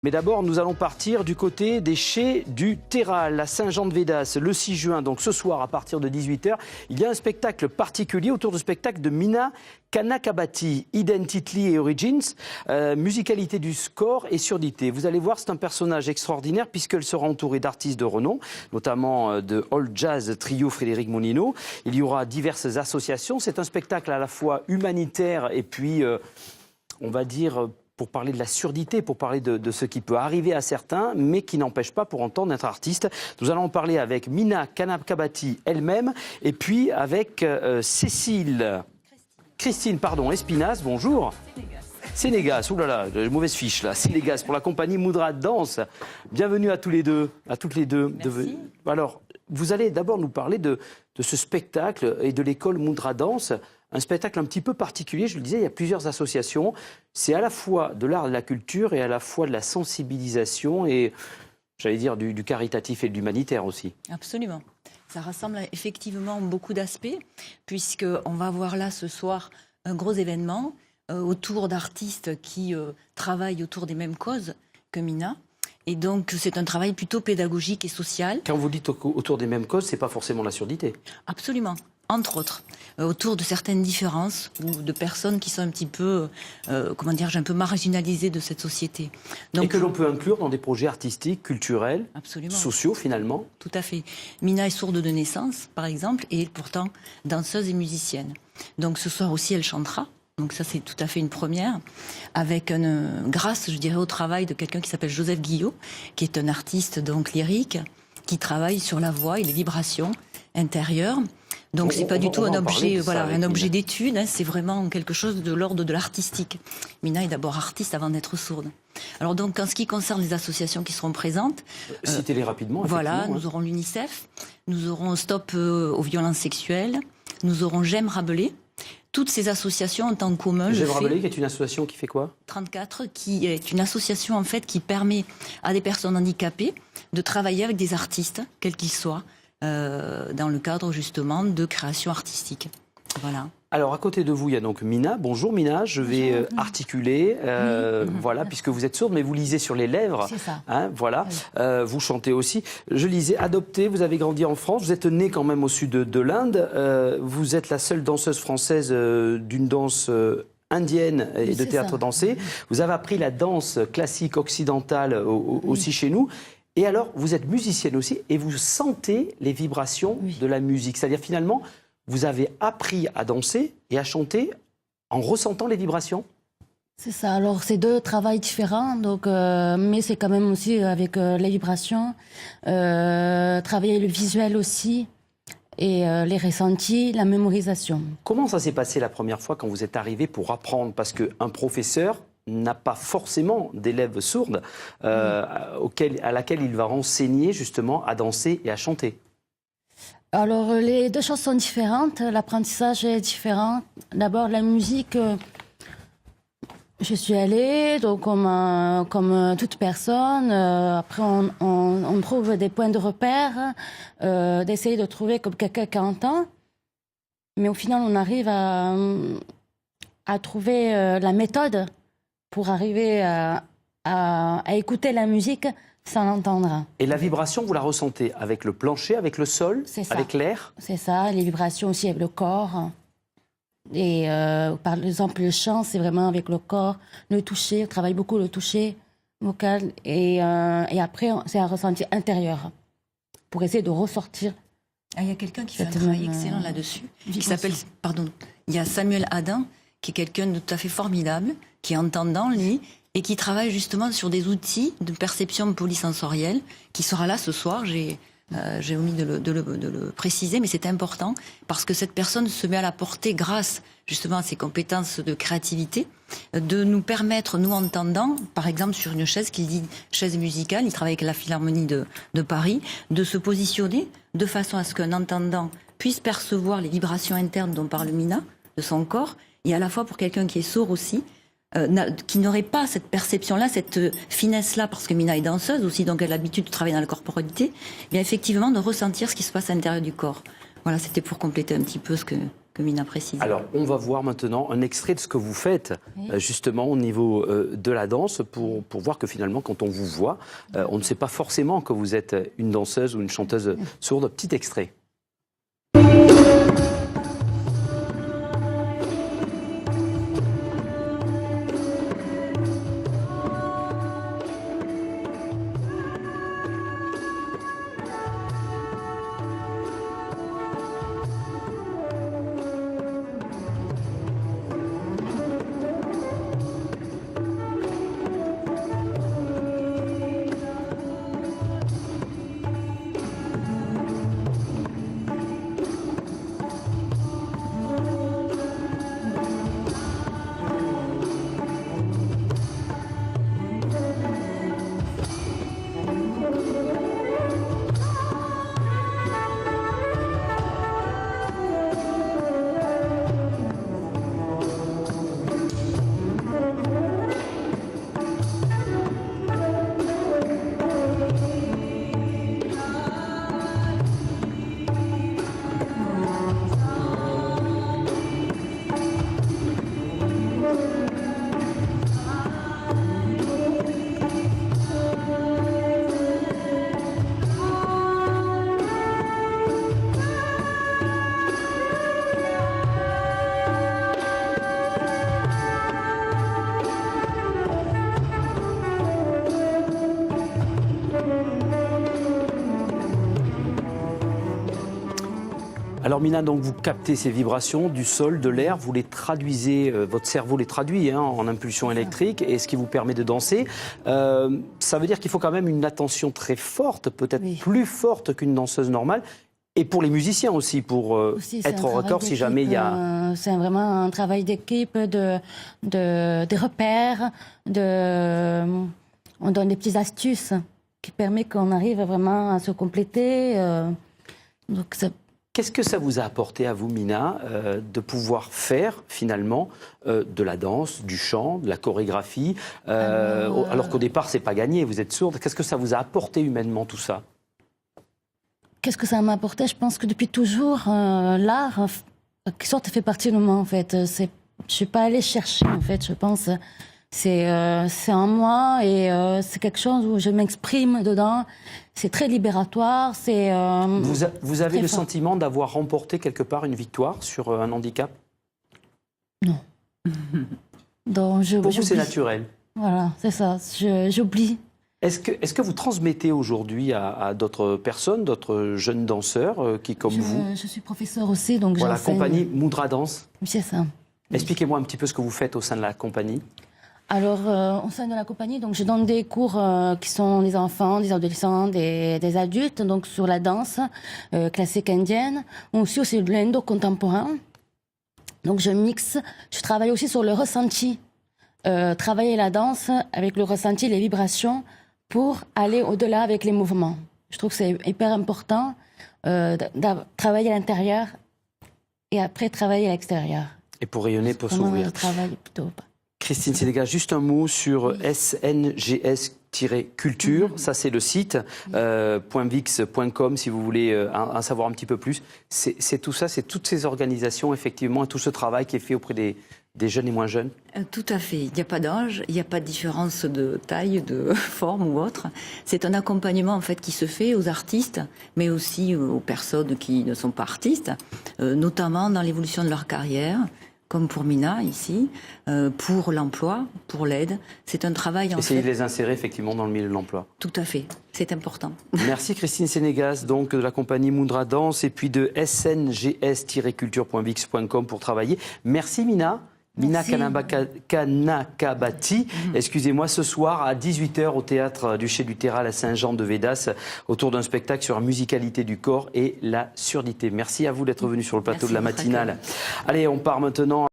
Mais d'abord, nous allons partir du côté des Chais du Terral, à Saint-Jean-de-Védas, le 6 juin. Donc ce soir, à partir de 18 h, il y a un spectacle particulier autour du spectacle de Mina Kanakabati, Identity et Origins, musicalité du score et surdité. Vous allez voir, c'est un personnage extraordinaire puisqu'elle sera entourée d'artistes de renom, notamment de Old Jazz Trio Frédéric Monino. Il y aura diverses associations. C'est un spectacle à la fois humanitaire et puis, on va dire, pour parler de la surdité, pour parler de ce qui peut arriver à certains, mais qui n'empêche pas pour autant d'être artiste. Nous allons en parler avec Mina Kanakabati elle-même, et puis avec Christine Espinasse, bonjour. Sénégas, oulala, mauvaise fiche là. Sénégas pour la compagnie Moudra Danse. Bienvenue à tous les deux, à toutes les deux. Merci. Alors, vous allez d'abord nous parler de ce spectacle et de l'école Moudra Danse. Un spectacle un petit peu particulier, je le disais, il y a plusieurs associations. C'est à la fois de l'art et de la culture et à la fois de la sensibilisation et, j'allais dire, du caritatif et de l'humanitaire aussi. Absolument. Ça rassemble effectivement beaucoup d'aspects, puisqu'on va voir là ce soir un gros événement autour d'artistes qui travaillent autour des mêmes causes que Mina. Et donc, c'est un travail plutôt pédagogique et social. Quand vous dites autour des mêmes causes, ce n'est pas forcément la surdité. Absolument. Entre autres, autour de certaines différences ou de personnes qui sont un petit peu, comment dire, un peu marginalisées de cette société. Donc, et que l'on peut inclure dans des projets artistiques, culturels, absolument. Sociaux finalement. Tout à fait. Mina est sourde de naissance, par exemple, et pourtant danseuse et musicienne. Donc ce soir aussi, elle chantera. Donc ça, c'est tout à fait une première, avec grâce, je dirais, au travail de quelqu'un qui s'appelle Joseph Guillot, qui est un artiste donc lyrique, qui travaille sur la voix et les vibrations intérieures. Donc c'est pas du tout un objet, voilà, un objet d'étude. Hein, c'est vraiment quelque chose de l'ordre de l'artistique. Mina est d'abord artiste avant d'être sourde. Alors donc, en ce qui concerne les associations qui seront présentes, citez-les rapidement. Voilà, nous aurons l'UNICEF, nous aurons Stop aux violences sexuelles, nous aurons J'aime Rabelais. Toutes ces associations ont en commun. J'aime Rabelais, qui est une association qui fait quoi ? 34, qui est une association en fait qui permet à des personnes handicapées de travailler avec des artistes, quels qu'ils soient, dans le cadre justement de création artistique. Voilà. Alors, à côté de vous, il y a donc Mina. Bonjour Mina, je vais articuler, voilà, puisque vous êtes sourde, mais vous lisez sur les lèvres. C'est ça. Hein, voilà, vous chantez aussi. Je lisais, adoptée, vous avez grandi en France, vous êtes née quand même au sud de l'Inde. Vous êtes la seule danseuse française d'une danse indienne et de théâtre dansé. Vous avez appris la danse classique occidentale aussi chez nous. Et alors, vous êtes musicienne aussi et vous sentez les vibrations de la musique. C'est-à-dire, finalement, vous avez appris à danser et à chanter en ressentant les vibrations. C'est ça. Alors, c'est deux travails différents, donc, mais c'est quand même aussi avec les vibrations, travailler le visuel aussi, et les ressentis, la mémorisation. Comment ça s'est passé la première fois quand vous êtes arrivé pour apprendre ? Parce qu'un professeur n'a pas forcément d'élèves sourdes à laquelle il va enseigner justement à danser et à chanter. Alors, les deux choses sont différentes. L'apprentissage est différent. D'abord, la musique, je suis allée, donc comme toute personne. Après, on trouve des points de repère, d'essayer de trouver comme quelqu'un qui entend. Mais au final, on arrive à trouver la méthode pour arriver à écouter la musique sans l'entendre. Et la vibration, vous la ressentez avec le plancher, avec le sol, avec l'air ? C'est ça, les vibrations aussi avec le corps. Et par exemple, le chant, c'est vraiment avec le corps, le toucher, on travaille beaucoup le toucher vocal. Et après, c'est un ressenti intérieur pour essayer de ressortir. Il y a quelqu'un qui fait un travail excellent là-dessus, qui s'appelle, il y a Samuel Adam, qui est quelqu'un de tout à fait formidable, qui est entendant, lui, et qui travaille justement sur des outils de perception polysensorielle, qui sera là ce soir. J'ai omis de le préciser, mais c'est important, parce que cette personne se met à la portée, grâce justement à ses compétences de créativité, de nous permettre, nous entendants, par exemple sur une chaise qu'il dit chaise musicale, il travaille avec la Philharmonie de Paris, de se positionner de façon à ce qu'un entendant puisse percevoir les vibrations internes dont parle Mina, de son corps, et à la fois pour quelqu'un qui est sourd aussi, qui n'aurait pas cette perception-là, cette finesse-là, parce que Mina est danseuse aussi, donc elle a l'habitude de travailler dans la corporalité, bien effectivement de ressentir ce qui se passe à l'intérieur du corps. Voilà, c'était pour compléter un petit peu ce que que Mina précise. Alors, on va voir maintenant un extrait de ce que vous faites, justement, au niveau de la danse, pour voir que finalement, quand on vous voit, on ne sait pas forcément que vous êtes une danseuse ou une chanteuse sourde. Petit extrait. Alors Mina, donc vous captez ces vibrations du sol, de l'air, vous les traduisez, votre cerveau les traduit en impulsion électrique, et ce qui vous permet de danser. Ça veut dire qu'il faut quand même une attention très forte, peut-être plus forte qu'une danseuse normale, et pour les musiciens aussi, pour être au record si jamais il y a... C'est vraiment un travail d'équipe, des repères, on donne des petites astuces qui permettent qu'on arrive vraiment à se compléter. Donc Qu'est-ce que ça vous a apporté à vous, Mina, de pouvoir faire finalement de la danse, du chant, de la chorégraphie, alors qu'au départ c'est pas gagné, vous êtes sourde. Qu'est-ce que ça vous a apporté humainement tout ça? Qu'est-ce que ça m'a apporté? Je pense que depuis toujours, l'art, qui sorte, fait partie de moi en fait. Je suis pas allée chercher en fait. Je pense c'est en moi et c'est quelque chose où je m'exprime dedans. C'est très libératoire. Vous avez le sentiment d'avoir remporté quelque part une victoire sur un handicap? Non. Donc, pour vous, c'est naturel. Voilà, c'est ça. J'oublie. Est-ce que vous transmettez aujourd'hui à d'autres personnes, d'autres jeunes danseurs qui, comme vous... Je suis professeur aussi, donc voilà, j'enseigne. La compagnie Moudra Danse. C'est ça. Expliquez-moi un petit peu ce que vous faites au sein de la compagnie. Alors, au sein de la compagnie, donc, je donne des cours qui sont des enfants, des adolescents, des adultes, donc sur la danse classique indienne, aussi sur l'Indo contemporain. Donc, je travaille aussi sur le ressenti. Travailler la danse avec le ressenti, les vibrations, pour aller au-delà avec les mouvements. Je trouve que c'est hyper important de travailler à l'intérieur et après travailler à l'extérieur. Et pour rayonner, pour s'ouvrir. Je travaille plutôt. Christine Sénégas, juste un mot sur SNGS-culture. Ça, c'est le site .vix.com si vous voulez en savoir un petit peu plus. C'est tout ça, c'est toutes ces organisations, effectivement, et tout ce travail qui est fait auprès des jeunes et moins jeunes. Tout à fait. Il n'y a pas d'âge, il n'y a pas de différence de taille, de forme ou autre. C'est un accompagnement en fait qui se fait aux artistes, mais aussi aux personnes qui ne sont pas artistes, notamment dans l'évolution de leur carrière, comme pour Mina ici, pour l'emploi, pour l'aide. C'est un travail Essayer de les insérer effectivement dans le milieu de l'emploi. Tout à fait, c'est important. Merci Christine Sénégas, donc de la compagnie Moudra Danse et puis de sngs-culture.vix.com pour travailler. Merci Mina. Mina Kanakabati, excusez-moi, ce soir à 18h au théâtre du Chai du Terral à Saint-Jean-de-Védas, autour d'un spectacle sur la musicalité du corps et la surdité. Merci à vous d'être venu sur le plateau de la matinale. Allez, on part maintenant.